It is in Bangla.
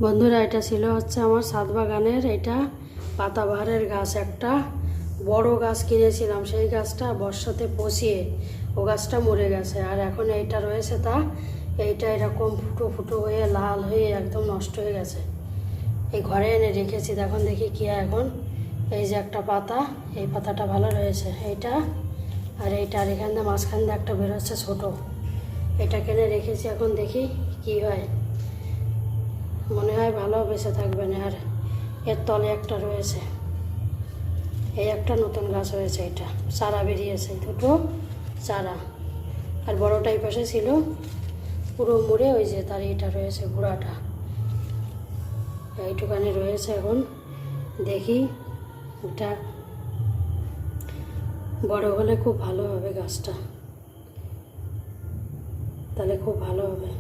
বন্ধুরা, এটা ছিল হচ্ছে আমার ছাদ বাগানের এটা পাতাবাহারের গাছ। একটা বড় গাছ কিনেছিলাম, সেই গাছটা বর্ষাতে পচিয়ে ও গাছটা মরে গেছে। আর এখন এইটা রয়েছে, এইটা এরকম ফুটো ফুটো হয়ে লাল হয়ে একদম নষ্ট হয়ে গেছে। এই ঘরে এনে রেখেছি, এখন দেখি কি এখন। এই যে একটা পাতা, এই পাতাটা ভালো রয়েছে এইটা, আর এইটা। আর এখান থেকে মাঝখান দিয়ে একটা বেরোচ্ছে ছোটো, এটা কিনে রেখেছি। এখন দেখি কি হয়, মনে হয় ভালো বেঁচে থাকবে না। আর এর তলে একটা রয়েছে, এই একটা নতুন গাছ হয়েছে, এটা চারা বেরিয়েছে, দুটো চারা। আর বড়টাই পাশে ছিল, পুরো মুড়ে ওই যে তার এটা রয়েছে গুঁড়াটা, এইটুখানি রয়েছে। এখন দেখি এটা বড় হলে খুব ভালো হবে গাছটা, তাহলে খুব ভালো হবে।